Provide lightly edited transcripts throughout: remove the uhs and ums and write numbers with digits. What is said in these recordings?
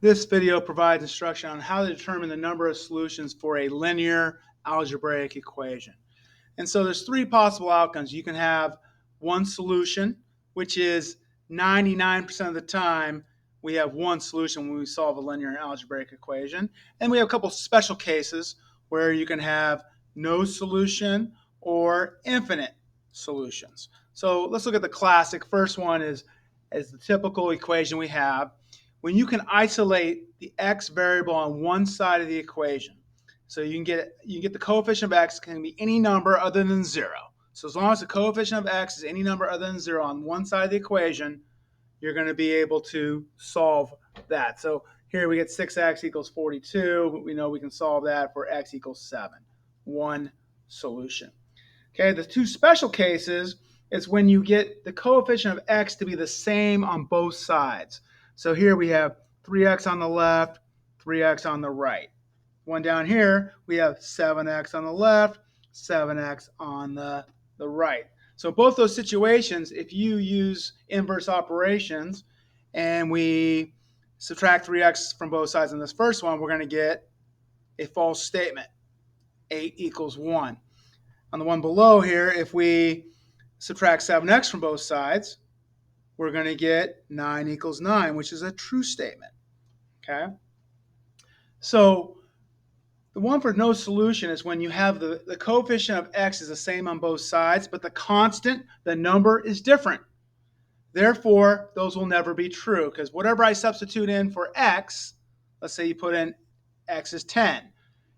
This video provides instruction on how to determine the number of solutions for a linear algebraic equation. And so there's three possible outcomes. You can have one solution, which is 99% of the time we have one solution when we solve a linear algebraic equation. And we have a couple special cases where you can have no solution or infinite solutions. So let's look at the classic. First one is the typical equation we have. When you can isolate the x variable on one side of the equation, so you can get the coefficient of x can be any number other than 0. So as long as the coefficient of x is any number other than 0 on one side of the equation, you're going to be able to solve that. So here we get 6x equals 42. We know we can solve that for x equals 7. One solution. Okay, the two special cases is when you get the coefficient of x to be the same on both sides. So here we have 3x on the left, 3x on the right. One down here, we have 7x on the left, 7x on the right. So both those situations, if you use inverse operations and we subtract 3x from both sides in this first one, we're going to get a false statement, 8 equals 1. On the one below here, if we subtract 7x from both sides, we're going to get 9 equals 9, which is a true statement. Okay? So the one for no solution is when you have the coefficient of x is the same on both sides, but the constant, the number, is different. Therefore, those will never be true, because whatever I substitute in for x, let's say you put in x is 10,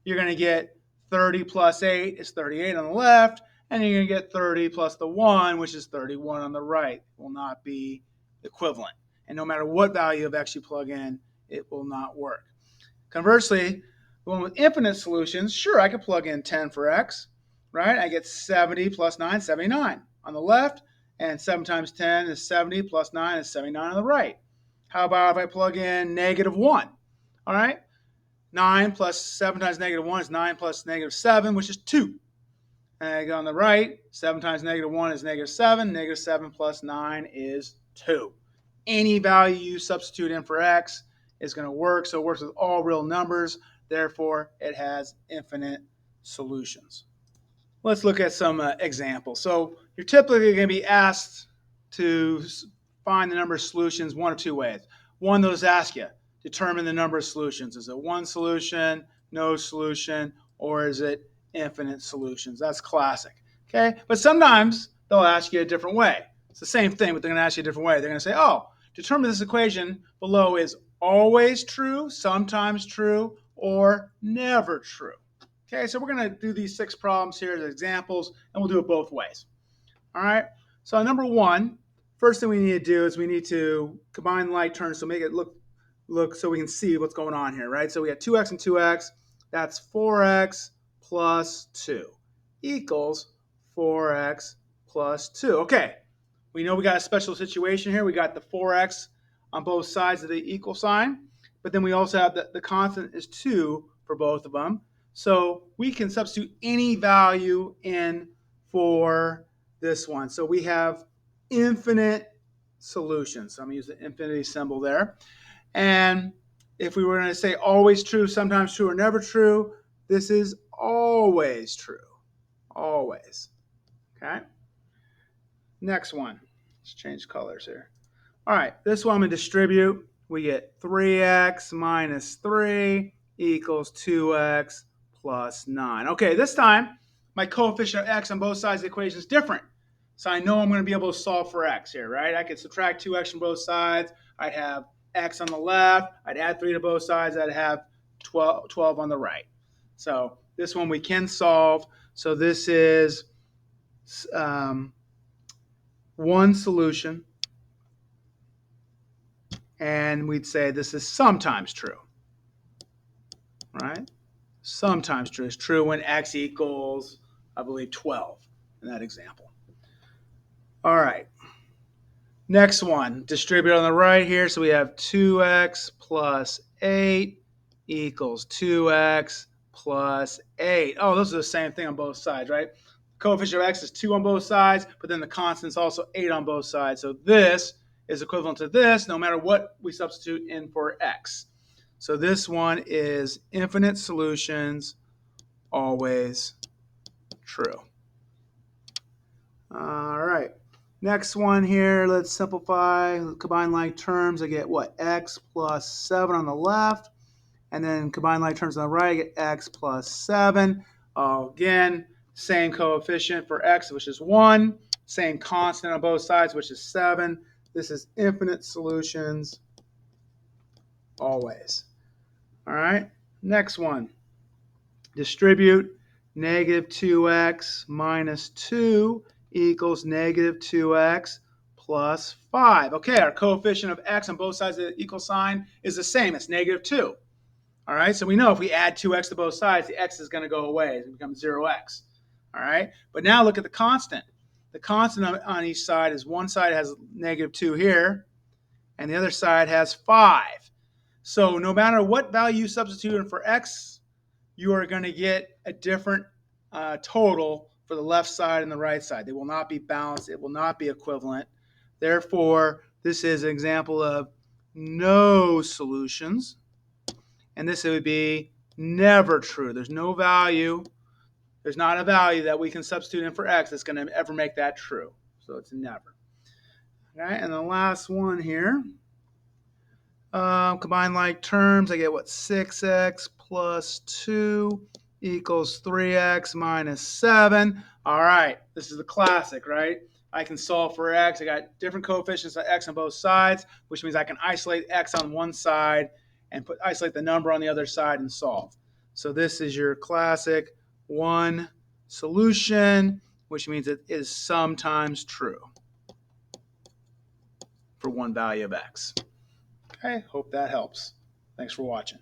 you're going to get 30 plus 8 is 38 on the left, and you're going to get 30 plus the 1, which is 31 on the right. It will not be equivalent. And no matter what value of x you plug in, it will not work. Conversely, the one with infinite solutions, sure, I could plug in 10 for x, right? I get 70 plus 9, 79 on the left, and 7 times 10 is 70 plus 9 is 79 on the right. How about if I plug in negative 1? All right, 9 plus 7 times negative 1 is 9 plus negative 7, which is 2. And I go on the right, 7 times negative 1 is negative 7. Negative 7 plus 9 is 2. Any value you substitute in for x is going to work. So it works with all real numbers. Therefore, it has infinite solutions. Let's look at some examples. So you're typically going to be asked to find the number of solutions one of two ways. One, those ask you, determine the number of solutions. Is it one solution, no solution, or is it infinite solutions? That's classic. Okay, but sometimes they'll ask you a different way. It's the same thing, but they're going to ask you a different way. They're going to say, oh, determine this equation below is always true, sometimes true, or never true. Okay, so we're going to do these 6 problems here as examples, and we'll do it both ways. All right, so number 1, first thing we need to do is we need to combine like terms, so make it look so we can see what's going on here, right? So we have 2x and 2x, that's 4x plus 2 equals 4x plus 2. Okay, we know we got a special situation here. We got the 4x on both sides of the equal sign, but then we also have the constant is 2 for both of them. So we can substitute any value in for this one. So we have infinite solutions. So I'm going to use the infinity symbol there. And if we were going to say always true, sometimes true, or never true, this is always true. Always. Okay? Next one. Let's change colors here. All right, this one I'm going to distribute. We get 3x minus 3 equals 2x plus 9. Okay, this time my coefficient of x on both sides of the equation is different. So I know I'm going to be able to solve for x here, right? I could subtract 2x from both sides. I'd have x on the left. I'd add 3 to both sides. I'd have 12 on the right. So this one we can solve. So this is one solution. And we'd say this is sometimes true, right? Sometimes true. It's true when x equals, I believe, 12 in that example. All right. Next one, distribute on the right here. So we have 2x plus 8 equals 2x plus 8. Oh, those are the same thing on both sides, right? Coefficient of x is 2 on both sides, but then the constant is also 8 on both sides. So this is equivalent to this no matter what we substitute in for x. So this one is infinite solutions, always true. All right. Next one here, let's simplify, combine like terms. I get what? X plus 7 on the left. And then combine like terms on the right, I get x plus 7. Again, same coefficient for x, which is 1. Same constant on both sides, which is 7. This is infinite solutions, always. All right, next one. Distribute negative 2x minus 2 equals negative 2x plus 5. Okay, our coefficient of x on both sides of the equal sign is the same. It's negative 2. All right, so we know if we add 2x to both sides, the x is going to go away. It becomes 0x. All right, but now look at the constant. The constant on each side is one side has negative 2 here, and the other side has 5. So no matter what value you substitute in for x, you are going to get a different total for the left side and the right side. They will not be balanced. It will not be equivalent. Therefore, this is an example of no solutions. And this would be never true. There's no value. There's not a value that we can substitute in for x that's going to ever make that true. So it's never. Okay, and the last one here. Combine like terms, I get what? 6x plus 2 equals 3x minus 7. All right, this is the classic, right? I can solve for x. I got different coefficients of x on both sides, which means I can isolate x on one side and isolate the number on the other side and solve. So this is your classic one solution, which means it is sometimes true for one value of x. Okay, hope that helps. Thanks for watching.